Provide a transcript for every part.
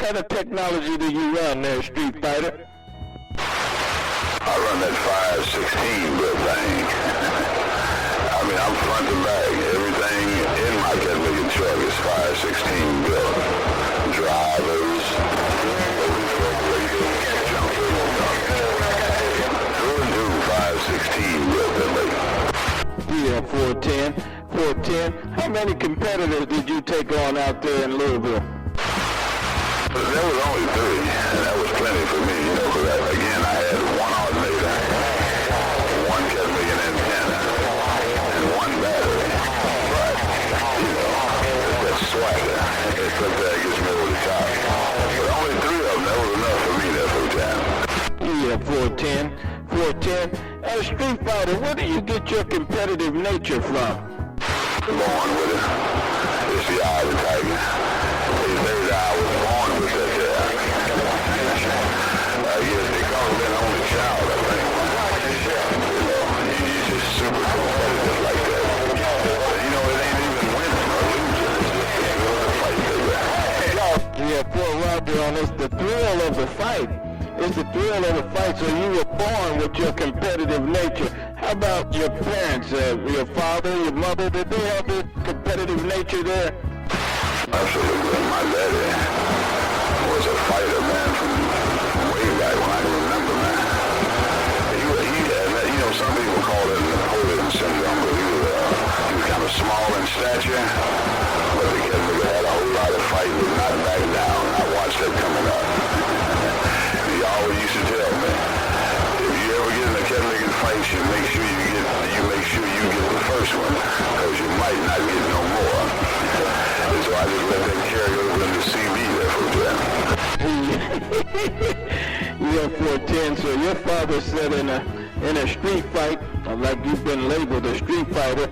kind of technology do you run there, Street Fighter? I run that 516 built thing. I mean, I'm front to back. Everything in my Cat truck is 516 built. Drivers, through and through 516 built that late. Yeah, 410. How many competitors did you take on out there in Louisville? There was only 3, and that was plenty for me, you know, because again, I had one alternator, one Cat antenna, and one battery. But, you know, that swagger, sometimes gets me over the top. But only 3 of them, that was enough for me that full time. Yeah, 410. Street Fighter, where do you get your competitive nature from? Born with it. It's the eye of the tiger. I was born with that. Yes, they call me an only child, I think. You know, you're just super competitive like that. You know, it ain't even winning or losing. It's just a fight. Yeah, poor Roger on this. The thrill of the fight. It's the thrill of the fight. So you were born with your competitive nature. How about your parents, your father, your mother? Did they have this competitive nature there? Absolutely. My daddy was a fighter, man, from way back when I can remember, man. He had that, you know, some people call it Napoleon syndrome, but he was kind of small in stature, but the kid had a whole lot of fight, would not back down. I watched that coming up. He always used to tell me, if you ever get in a Cat fight, you make sure you get the first one, because you might not get no more. And so I just let that carry over into CV there for Yeah, 410. So your father said in a street fight, like you've been labeled a street fighter,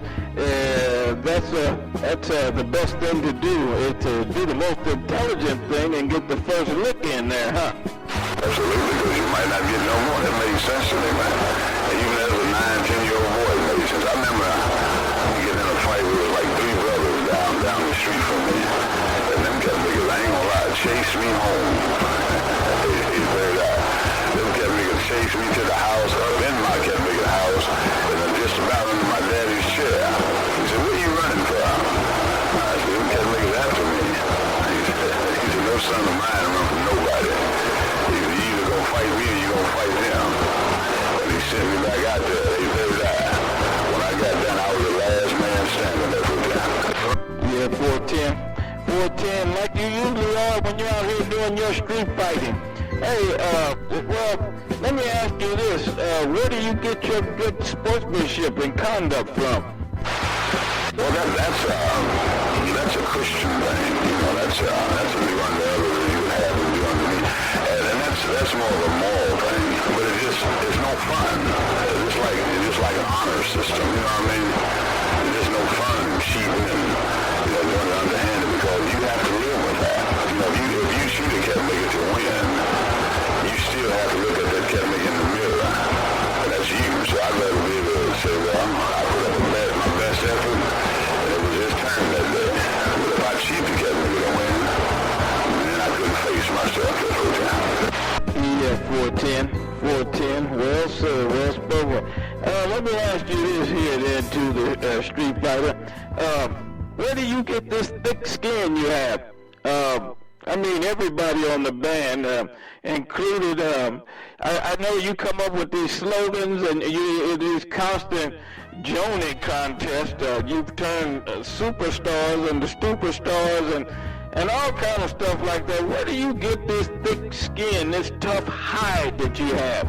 that's the best thing to do, is to do the most intelligent thing and get the first lick in there, huh? Absolutely, because you might not get no more. That made sense to me, man. And even as a 9-10-year-old boy, it made sense. I remember getting in a fight where it was like 3 brothers down the street from me. And them Cat niggas, I ain't gonna lie, chased me home. Them Cat niggas chased me to the house, up in my Cat house, and then just about under my daddy's chair. He said, "What are you running from?" I said, "Them Cat niggas after me." He said, "No son of mine run from nobody. You either gonna fight me or you gonna fight him." And he sent me back out there. He said that. When I got done, I was the last man standing there for them. Yeah, 410, like you usually are when you're out here doing your street fighting. Hey, well, let me ask you this. Where do you get your good sportsmanship and conduct from? Well, that's a Christian thing. You know, that's a new underwear you have and you underneath. And that's more of a moral thing. But it's no fun. It's just like an honor system. You know what I mean? There's no fun in cheating and, you know, doing it underhanded, because you have to live with that. You know, if you shoot a Cat to win, you still have to look at that Cat in the mirror. And that's you. So I'd rather be able to say, well, I put up my best effort, and it was his turn that day. But if I cheat the Cat to win, then I couldn't face myself that whole time. Yeah, 410. Well, sir, well spoken. Let me ask you this here then to the street fighter. Where do you get this thick skin you have? I mean, everybody on the band, included, I know you come up with these slogans and these constant joning contests. You've turned superstars into superstars and all kind of stuff like that. Where do you get this thick skin, this tough hide that you have?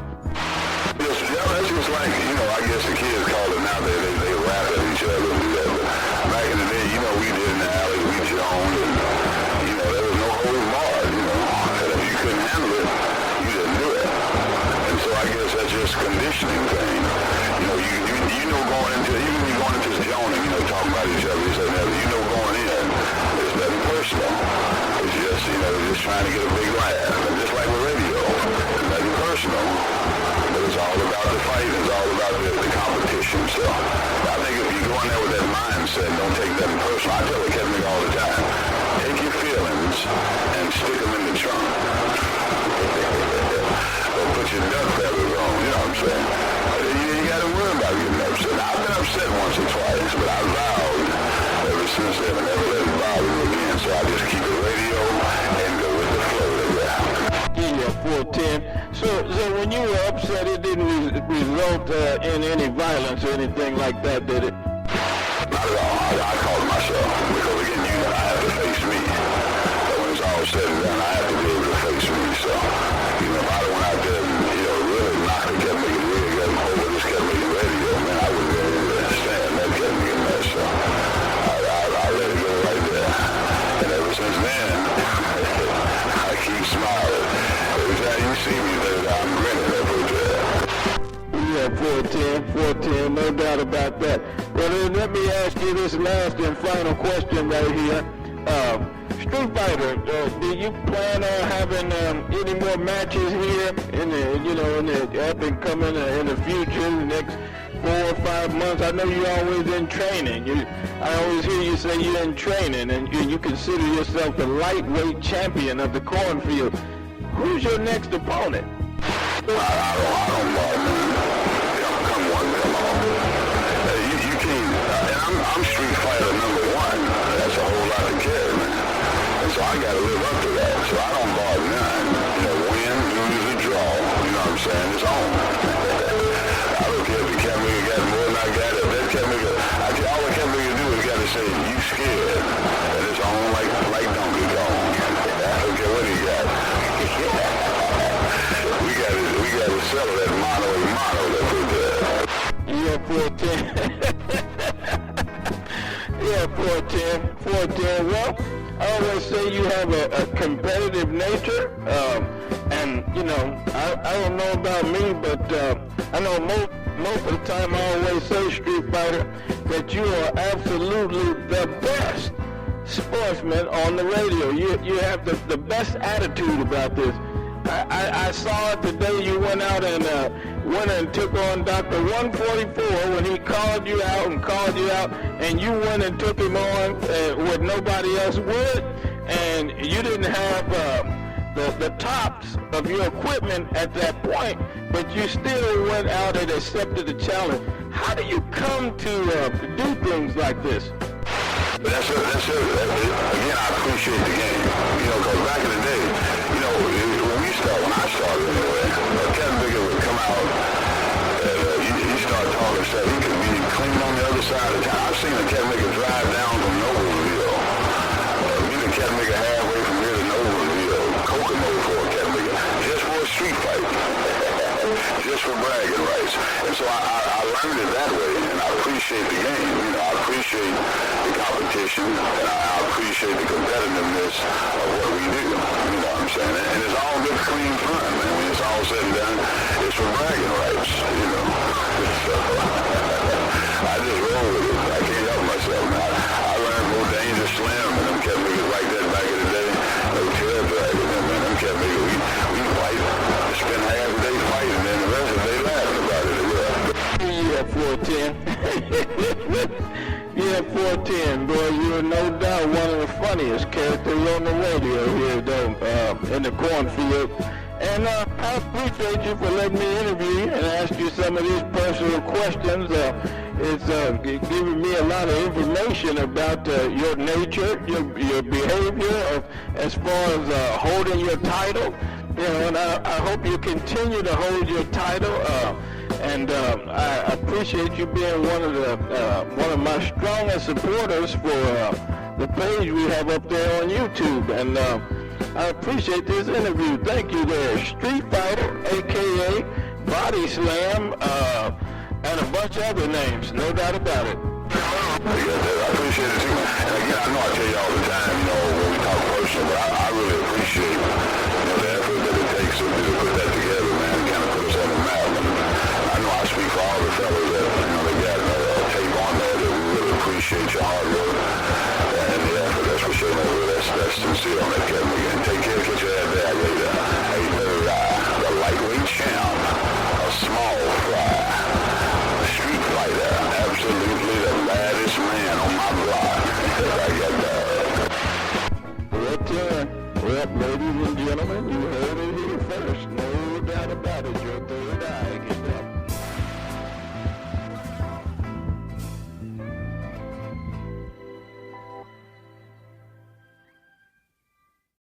Yes, that's just like, you know, I guess the kids call it now, they rap at each other and do that. But back in the day, you know, we did in the alley, we joned, and, you know, there was no holding bars, you know. And if you couldn't handle it, you didn't do it. And so I guess that's just a conditioning thing. You know, you know going into, even when you're going into this joning, you know, talking about each other, you know going in, it's nothing personal. It's just, you know, just trying to get a big laugh. And just like with radio, it's nothing personal. But it's all about the fight, it's all about the competition. So I think if you go in there with that mindset, don't take that personal. I tell the Cat all the time, take your feelings and stick them in the trunk. since then. I never let it bother me again. So I just keep it radio and go with the flow there. Yeah, 410. So when you were upset, it didn't result in any violence or anything like that, did it? Not at all. I called myself because again, I have to face me. But when it's all said and done, I have to be able to face me. So, if I went out there and, really knocked and kept making really got him over, just kept making radio, man, I wouldn't be able to understand that, kept me in that. So, I let it go right there. And ever since then, I keep smiling. Every time you see me, I'm grinning every day. Yeah, 410, no doubt about that. Well, then let me ask you this last and final question right here. Street Fighter, do you plan on having any more matches here in the up and coming in the future, the next 4 or 5 months? I know you're always in training. I always hear you say you're in training, and you consider yourself the lightweight champion of the cornfield. Who's your next opponent? I don't know. Come one day along. You can't, and I'm Street Fighter #1. That's a whole lot to carry, man. And so I got to live up to that. So I don't bar none. Win, lose, or draw. You know what I'm saying? It's on. I don't care if the cat nigga got more than I got. If that cat nigga, all the cat nigga do is got to say, you scared. And it's on like Donkey Kong. I don't care what he got. We got to settle that mono that we did. Yeah, 410. Yeah, 410. Well, I always say you have a competitive nature. And, I don't know about me, but I know most of the time I always say, Street Fighter, that you are absolutely the best sportsman on the radio. You have the best attitude about this. I saw it the day you went out and went and took on Dr. 144 when he called you out, and you went and took him on what nobody else would, and you didn't have the tops of your equipment at that point, but you still went out and accepted the challenge. How do you come to do things like this? That's it. Again, I appreciate the game. Because back in the day, when I started anyway, Kevin Bigger would come out and he started talking stuff. He could be clean on the other side of town. I've seen a Kevin Bigger drive down from Noblesville. Even Kevin Bigger halfway from here to Noblesville, Kokomo for a Kevin Bigger, just for a street fight. Just for bragging rights. And so I learned it that way, and I appreciate the game. I appreciate the competition, and I appreciate the competitiveness of what we do. You know what I'm saying? And it's all good, clean fun, man. When it's all said and done, it's for bragging rights, So I just roll with it. I can't help myself, man. I learned more dangerous Slammmm and them kept niggas like that back in the day. No tail dragging them, man. Them kept niggas, we fight, spend half the day fighting, and the rest of the day laughing about it. Yeah, 410. Yeah, 410, boy, you're no doubt one of the funniest characters on the radio here, though, in the cornfield. And I appreciate you for letting me interview you and ask you some of these personal questions. It's giving me a lot of information about your nature, your behavior, as far as holding your title. And I hope you continue to hold your title. And I appreciate you being one of my strongest supporters for the page we have up there on YouTube. And I appreciate this interview. Thank you there, Street Fighter, a.k.a. Body Slam, and a bunch of other names, no doubt about it. I appreciate it too. And again, I know I tell you all the time, when we talk personal, but I really appreciate, the effort that it takes to put that together, man, kind of put us on the map. And I know I speak for all the fellas that, they got tape on there that we really appreciate your hard work and the effort. That's for sure. That's sincere on that, Kevin. Again, take care, get your head back later. Hey, the lightweight champ, a small fry, a street fighter, absolutely the baddest man on my block. I got that. Well, ladies and gentlemen, you heard